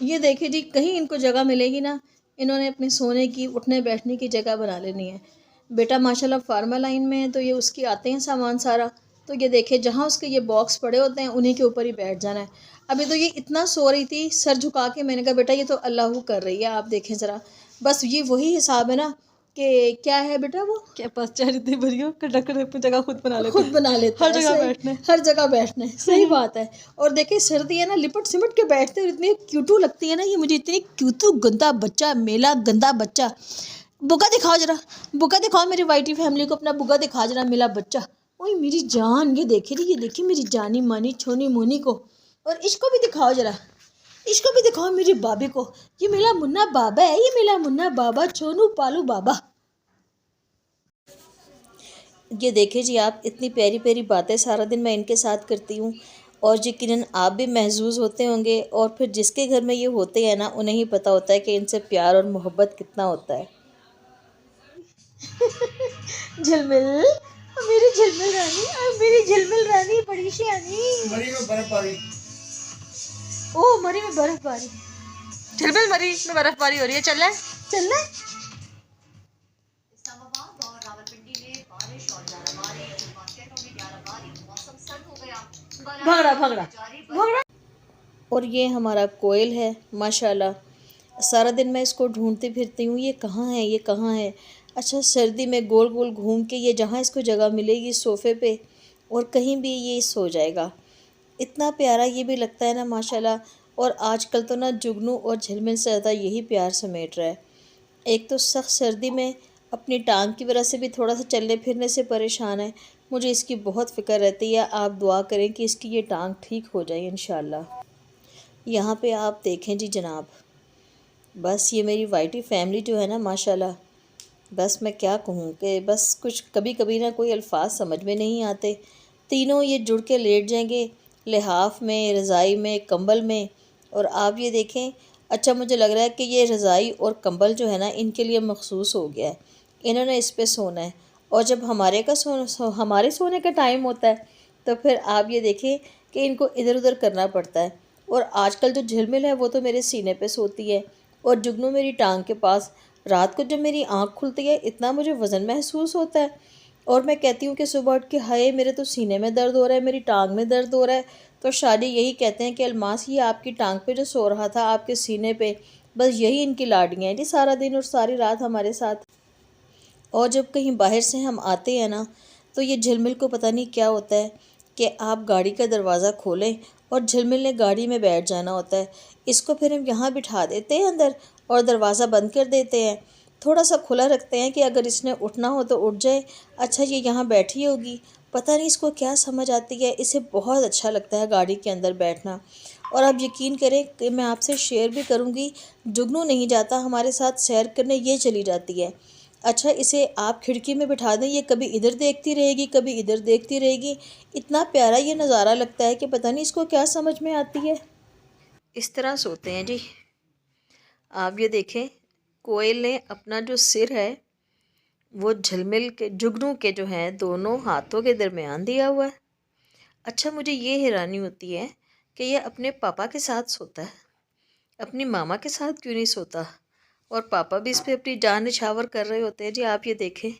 یہ دیکھیں جی، کہیں ان کو جگہ ملے گی نا، انہوں نے اپنے سونے کی اٹھنے بیٹھنے کی جگہ بنا لینی ہے۔ بیٹا ماشاءاللہ فارما لائن میں ہے، تو یہ اس کی آتے ہیں سامان سارا، تو یہ دیکھیں جہاں اس کے یہ باکس پڑے ہوتے ہیں انہیں کے اوپر ہی بیٹھ جانا ہے۔ ابھی تو یہ اتنا سو رہی تھی سر جھکا کے، میں نے کہا بیٹا یہ تو اللہ کر رہی ہے، آپ دیکھیں ذرا، بس یہ وہی حساب ہے نا کہ کیا ہے بیٹا وہ کیا پاس چاہتے بھری ہو کنڈکٹر اپنی جگہ خود بنا لیتے خود بنا لیتا ہر ہے، جگہ صحیح، بیٹھنے۔ ہر جگہ بیٹھنا ہے، صحیح بات ہے۔ اور دیکھیں سردی ہے نا، لپٹ سمٹ کے بیٹھتے ہیں، اتنی کیوٹو لگتی ہے نا یہ مجھے، اتنی کیوٹو، گندا بچہ، میلا گندا بچہ۔ بگا دکھاؤ ذرا، بگا دکھاؤ میری وائٹی فیملی کو، اپنا بگا دکھا ذرا، میلا بچہ۔ اوہ میری جان، یہ دیکھیں جی، یہ دیکھیں میری جانی مانی چھونی مونی کو، اور اس کو بھی دکھاؤ ذرا، اس کو بھی دکھاؤ میری بابی کو، یہ میرا منا بابا ہے، یہ میرا منا بابا، چھونو پالو بابا۔ یہ دیکھیں جی، آپ اتنی پیاری پیاری باتیں سارا دن میں ان کے ساتھ کرتی ہوں، اور یقیناً آپ بھی محظوظ ہوتے ہوں گے، اور پھر جس کے گھر میں یہ ہوتے ہیں نا انہیں ہی پتہ ہوتا ہے کہ ان سے پیار اور محبت کتنا ہوتا ہے۔ جھلمل، میری جھلمل رانی، میری جھلمل رانی بڑی شیانی، مری میں برف باری، اوہ مری میں برف باری، جھلمل مری میں برف باری ہو رہی ہے، چل رہا ہے۔ چل رہا ہے۔ بھنگڑا بھنگڑا بھنگڑا۔ اور یہ ہمارا کوئل ہے ماشاءاللہ، سارا دن میں اس کو ڈھونڈتی پھرتی ہوں، یہ کہاں ہے، یہ کہاں ہے۔ اچھا سردی میں گول گول گھوم کے یہ جہاں اس کو جگہ ملے گی صوفے پہ اور کہیں بھی یہ سو جائے گا، اتنا پیارا یہ بھی لگتا ہے نا ماشاءاللہ۔ اور آج کل تو نا جگنو اور جھلمل سے زیادہ یہی پیار سمیٹ رہا ہے۔ ایک تو سخت سردی میں اپنی ٹانگ کی وجہ سے بھی تھوڑا سا چلنے پھرنے سے پریشان ہے، مجھے اس کی بہت فکر رہتی ہے، آپ دعا کریں کہ اس کی یہ ٹانگ ٹھیک ہو جائے انشاءاللہ۔ یہاں پہ آپ دیکھیں جی جناب، بس یہ میری وائٹی فیملی جو ہے نا ماشاءاللہ، بس میں کیا کہوں کہ بس کچھ کبھی کبھی نا کوئی الفاظ سمجھ میں نہیں آتے، تینوں یہ جڑ کے لیٹ جائیں گے لحاف میں، رضائی میں، کمبل میں، اور آپ یہ دیکھیں، اچھا مجھے لگ رہا ہے کہ یہ رضائی اور کمبل جو ہے نا ان کے لیے مخصوص ہو گیا ہے، انہوں نے اس پہ سونا ہے، اور جب ہمارے سونے کا ٹائم ہوتا ہے تو پھر آپ یہ دیکھیں کہ ان کو ادھر ادھر کرنا پڑتا ہے۔ اور آج کل جو جھلمل ہے وہ تو میرے سینے پہ سوتی ہے، اور جگنو میری ٹانگ کے پاس، رات کو جب میری آنکھ کھلتی ہے اتنا مجھے وزن محسوس ہوتا ہے، اور میں کہتی ہوں کہ صبح اٹھ کے ہائے میرے تو سینے میں درد ہو رہا ہے، میری ٹانگ میں درد ہو رہا ہے، تو شادی یہی کہتے ہیں کہ الماس یہ آپ کی ٹانگ پہ جو سو رہا تھا آپ کے سینے پہ، بس یہی ان کی لاڈیاں ہیں جی، سارا دن اور ساری رات ہمارے ساتھ۔ اور جب کہیں باہر سے ہم آتے ہیں نا تو یہ جھلمل کو پتہ نہیں کیا ہوتا ہے کہ آپ گاڑی کا دروازہ کھولیں اور جھلمل نے گاڑی میں بیٹھ جانا ہوتا ہے، اس کو پھر ہم یہاں بٹھا دیتے ہیں اندر اور دروازہ بند کر دیتے ہیں، تھوڑا سا کھلا رکھتے ہیں کہ اگر اس نے اٹھنا ہو تو اٹھ جائے، اچھا یہ یہاں بیٹھی ہوگی، پتہ نہیں اس کو کیا سمجھ آتی ہے، اسے بہت اچھا لگتا ہے گاڑی کے اندر بیٹھنا۔ اور آپ یقین کریں کہ میں آپ سے شیئر بھی کروں گی، جگنو نہیں جاتا ہمارے ساتھ سیر کرنے، یہ چلی جاتی ہے۔ اچھا اسے آپ کھڑکی میں بٹھا دیں، یہ کبھی ادھر دیکھتی رہے گی کبھی ادھر دیکھتی رہے گی، اتنا پیارا یہ نظارہ لگتا ہے کہ پتہ نہیں اس کو کیا سمجھ میں آتی ہے، اس طرح سوتے ہیں جی۔ آپ یہ دیکھیں کوئل نے اپنا جو سر ہے وہ جھلمل کے جگنو کے جو ہیں دونوں ہاتھوں کے درمیان دیا ہوا ہے۔ اچھا مجھے یہ حیرانی ہوتی ہے کہ یہ اپنے پاپا کے ساتھ سوتا ہے، اپنی ماما کے ساتھ کیوں نہیں سوتا، اور پاپا بھی اس پہ اپنی جان نچھاور کر رہے ہوتے ہیں جی۔ آپ یہ دیکھیں،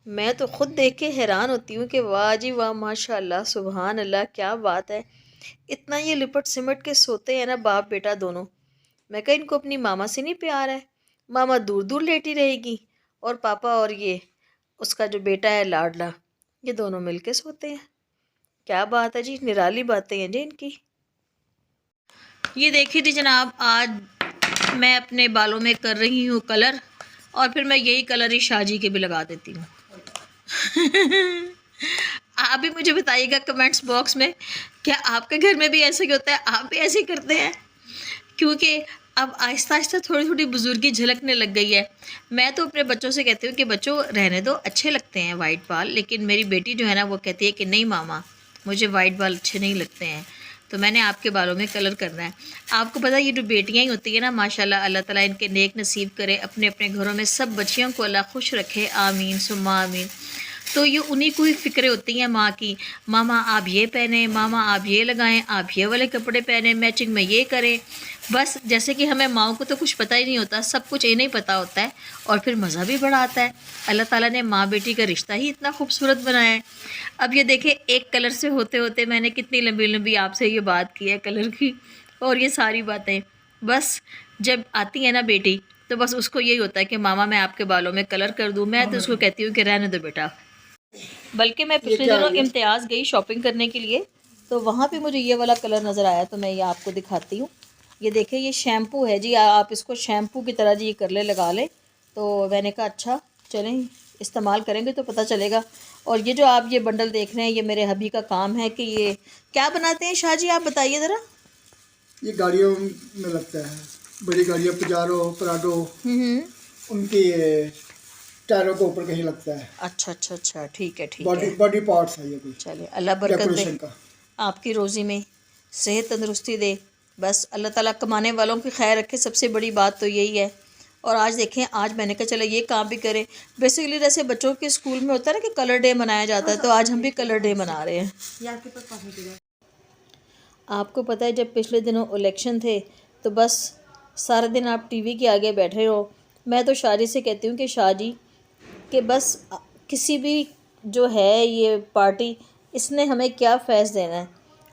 میں تو خود دیکھ کے حیران ہوتی ہوں کہ واہ جی واہ، ماشاء اللہ، سبحان اللہ، کیا بات ہے، اتنا یہ لپٹ سمٹ کے سوتے ہیں نا باپ بیٹا دونوں۔ میں کہا ان کو اپنی ماما سے نہیں پیار ہے، ماما دور دور لیٹی رہے گی، اور پاپا اور یہ اس کا جو بیٹا ہے لاڈلا، یہ دونوں مل کے سوتے ہیں، کیا بات ہے جی، نرالی باتیں ہیں جی ان کی۔ یہ دیکھیے جی جناب، آج میں اپنے بالوں میں کر رہی ہوں کلر، اور پھر میں یہی کلر ہی شاہ جی کے بھی لگا دیتی ہوں۔ آپ بھی مجھے بتائیے گا کمنٹس باکس میں، کیا آپ کے گھر میں بھی ایسے ہی ہوتا ہے، آپ بھی ایسے ہی کرتے ہیں؟ کیونکہ اب آہستہ آہستہ تھوڑی تھوڑی بزرگی جھلکنے لگ گئی ہے۔ میں تو اپنے بچوں سے کہتی ہوں کہ بچوں رہنے دو، اچھے لگتے ہیں وائٹ بال، لیکن میری بیٹی جو ہے نا وہ کہتی ہے کہ نہیں ماما مجھے وائٹ بال اچھے نہیں لگتے ہیں، تو میں نے آپ کے بالوں میں کلر کرنا ہے۔ آپ کو پتہ یہ جو بیٹیاں ہی ہوتی ہیں نا ماشاءاللہ، اللہ تعالیٰ ان کے نیک نصیب کرے، اپنے اپنے گھروں میں سب بچیوں کو اللہ خوش رکھے، آمین ثم آمین۔ تو یہ انہیں کو ہی فکریں ہوتی ہیں ماں کی، ماما آپ یہ پہنیں، ماما آپ یہ لگائیں، آپ یہ والے کپڑے پہنیں، میچنگ میں یہ کریں. بس جیسے کہ ہمیں ماؤں کو تو کچھ پتہ ہی نہیں ہوتا، سب کچھ انہیں پتہ ہوتا ہے، اور پھر مزہ بھی بڑا آتا ہے. اللہ تعالیٰ نے ماں بیٹی کا رشتہ ہی اتنا خوبصورت بنایا ہے. اب یہ دیکھیں ایک کلر سے ہوتے ہوتے میں نے کتنی لمبی لمبی آپ سے یہ بات کی ہے کلر کی، اور یہ ساری باتیں بس جب آتی ہے نا بیٹی تو بس اس کو یہی ہوتا ہے کہ ماما میں آپ کے بالوں میں کلر کر دوں. میں تو اس کو کہتی ہوں کہ رہنے دو بیٹا. بلکہ میں پچھلے دنوں امتیاز گئی شاپنگ کرنے کے لیے، تو وہاں پہ مجھے یہ والا کلر نظر آیا، تو میں یہ آپ کو دکھاتی ہوں. یہ دیکھیں یہ شیمپو ہے جی، آپ اس کو شیمپو کی طرح جی یہ کر لگا لیں. تو میں نے کہا اچھا چلیں استعمال کریں گے تو پتہ چلے گا. اور یہ جو آپ یہ بنڈل دیکھ رہے ہیں یہ میرے ہبی کا کام ہے کہ یہ کیا بناتے ہیں شاہ جی، آپ بتائیے ذرا. یہ گاڑیوں میں لگتا ہے، بڑی گاڑیاں پجارو پراڈو ان کی ٹائروں کے اوپر کہیں لگتا ہے. اچھا اچھا اچھا، ٹھیک ہے ٹھیک ہے. باڈی پارٹس ہے یہ کوئی چلے اللہ برکت دے ڈیکوریشن کا. آپ کی روزی میں صحت تندرستی دے، بس اللہ تعالیٰ کمانے والوں کی خیر رکھے، سب سے بڑی بات تو یہی ہے. اور آج دیکھیں آج میں نے کہا چلو یہ کام بھی کریں. بیسیکلی جیسے بچوں کے اسکول میں ہوتا ہے نا کہ کلر ڈے منایا جاتا ہے، تو آج ہم بھی کلر ڈے منا رہے ہیں. آپ کو پتہ ہے جب پچھلے دنوں الیکشن تھے تو بس سارا دن آپ ٹی وی کے آگے بیٹھے ہو. میں تو شاہ جی سے کہتی ہوں کہ شاہ جی کہ بس کسی بھی جو ہے یہ پارٹی اس نے ہمیں کیا فیض دینا ہے.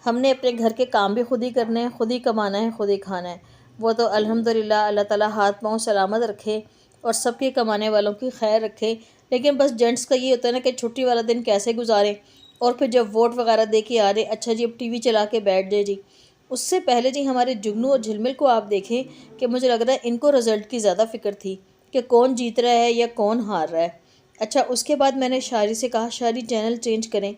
ہم نے اپنے گھر کے کام بھی خود ہی کرنے ہیں، خود ہی کمانا ہے، خود ہی کھانا ہے. وہ تو الحمدللہ اللہ تعالیٰ ہاتھ پاؤں سلامت رکھے اور سب کے کمانے والوں کی خیر رکھے. لیکن بس جینٹس کا یہ ہوتا ہے نا کہ چھٹی والا دن کیسے گزاریں، اور پھر جب ووٹ وغیرہ دے کے آ رہے اچھا جی اب ٹی وی چلا کے بیٹھ جائے جی. اس سے پہلے جی ہمارے جگنو اور جھلمل کو آپ دیکھیں کہ مجھے لگ رہا ہے ان کو رزلٹ کی زیادہ فکر تھی کہ کون جیت رہا ہے یا کون ہار رہا ہے. اچھا اس کے بعد میں نے شاعری سے کہا شاعری چینل چینج کریں.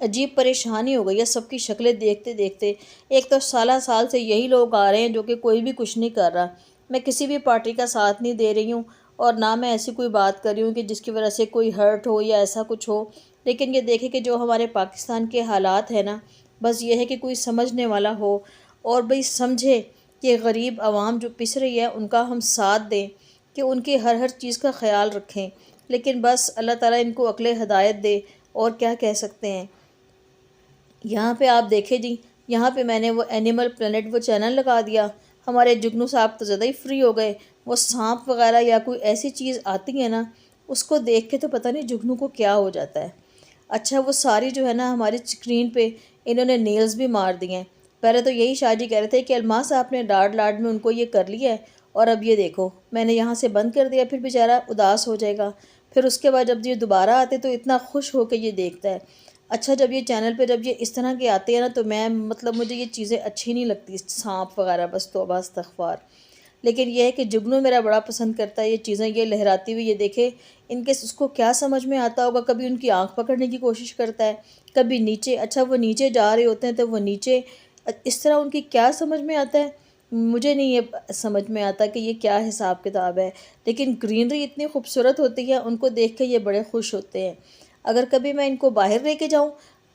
عجیب پریشانی ہو گئی ہے سب کی شکلیں دیکھتے دیکھتے. ایک تو سالہ سال سے یہی لوگ آ رہے ہیں جو کہ کوئی بھی کچھ نہیں کر رہا. میں کسی بھی پارٹی کا ساتھ نہیں دے رہی ہوں، اور نہ میں ایسی کوئی بات کر رہی ہوں کہ جس کی وجہ سے کوئی ہرٹ ہو یا ایسا کچھ ہو. لیکن یہ دیکھیں کہ جو ہمارے پاکستان کے حالات ہیں نا، بس یہ ہے کہ کوئی سمجھنے والا ہو اور بھئی سمجھے کہ غریب عوام جو پس رہی ہے ان کا ہم ساتھ دیں، کہ ان کی ہر چیز کا خیال رکھیں. لیکن بس اللہ تعالیٰ ان کو عقل ہدایت دے، اور کیا کہہ سکتے ہیں. یہاں پہ آپ دیکھیں جی، یہاں پہ میں نے وہ اینیمل پلانٹ وہ چینل لگا دیا. ہمارے جگنو صاحب تو زیادہ ہی فری ہو گئے. وہ سانپ وغیرہ یا کوئی ایسی چیز آتی ہے نا اس کو دیکھ کے تو پتہ نہیں جگنو کو کیا ہو جاتا ہے. اچھا وہ ساری جو ہے نا ہماری اسکرین پہ انہوں نے نیلز بھی مار دیے ہیں. پہلے تو یہی شاہ جی کہہ رہے تھے کہ الماس آپ نے لاڈ لاڈ میں ان کو یہ کر لیا ہے، اور اب یہ دیکھو میں نے یہاں سے بند کر دیا، پھر بیچارہ اداس ہو جائے گا. پھر اس کے بعد جب یہ دوبارہ آتے تو اتنا خوش ہو کے یہ دیکھتا ہے. اچھا جب یہ چینل پہ جب یہ اس طرح کے آتے ہیں نا تو میں مجھے یہ چیزیں اچھی نہیں لگتی، سانپ وغیرہ، بس توبہ استغفار. لیکن یہ ہے کہ جگنو میرا بڑا پسند کرتا ہے یہ چیزیں، یہ لہراتی ہوئی. یہ دیکھے ان کے اس کو کیا سمجھ میں آتا ہوگا. کبھی ان کی آنکھ پکڑنے کی کوشش کرتا ہے، کبھی نیچے. اچھا وہ نیچے جا رہے ہوتے ہیں تو وہ نیچے اس طرح ان کی کیا سمجھ میں آتا ہے مجھے نہیں یہ سمجھ میں آتا کہ یہ کیا حساب کتاب ہے. لیکن گرینری اتنی خوبصورت ہوتی ہے ان کو دیکھ کے یہ بڑے خوش ہوتے ہیں. اگر کبھی میں ان کو باہر لے کے جاؤں،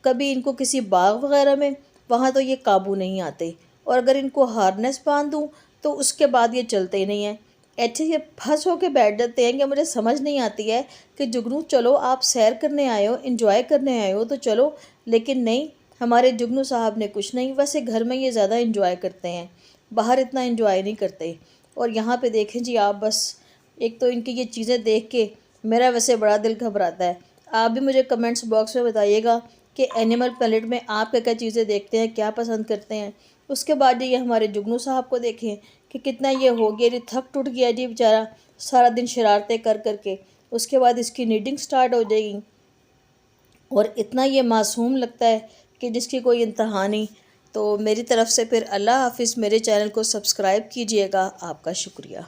کبھی ان کو کسی باغ وغیرہ میں، وہاں تو یہ قابو نہیں آتے. اور اگر ان کو ہارنیس باندھ دوں تو اس کے بعد یہ چلتے ہی نہیں ہیں. ایسے یہ پھنس ہو کے بیٹھ جاتے ہیں کہ مجھے سمجھ نہیں آتی ہے کہ جگنو چلو آپ سیر کرنے آئے ہو، انجوائے کرنے آئے ہو تو چلو. لیکن نہیں، ہمارے جگنو صاحب نے کچھ نہیں. ویسے گھر میں یہ زیادہ انجوائے کرتے ہیں، باہر اتنا انجوائے نہیں کرتے. اور یہاں پہ دیکھیں جی آپ، بس ایک تو ان کی یہ چیزیں دیکھ کے میرا ویسے بڑا دل گھبراتا ہے. آپ بھی مجھے کمنٹس باکس میں بتائیے گا کہ اینیمل پلیٹ میں آپ کیا کیا چیزیں دیکھتے ہیں، کیا پسند کرتے ہیں. اس کے بعد یہ ہمارے جگنو صاحب کو دیکھیں کہ کتنا یہ ہو گیا جی، تھک ٹوٹ گیا جی بیچارہ سارا دن شرارتیں کر کر کے. اس کے بعد اس کی نیڈنگ سٹارٹ ہو جائے گی، اور اتنا یہ معصوم لگتا ہے کہ جس کی کوئی انتہا نہیں. تو میری طرف سے پھر اللہ حافظ. میرے چینل کو سبسکرائب کیجئے گا. آپ کا شکریہ.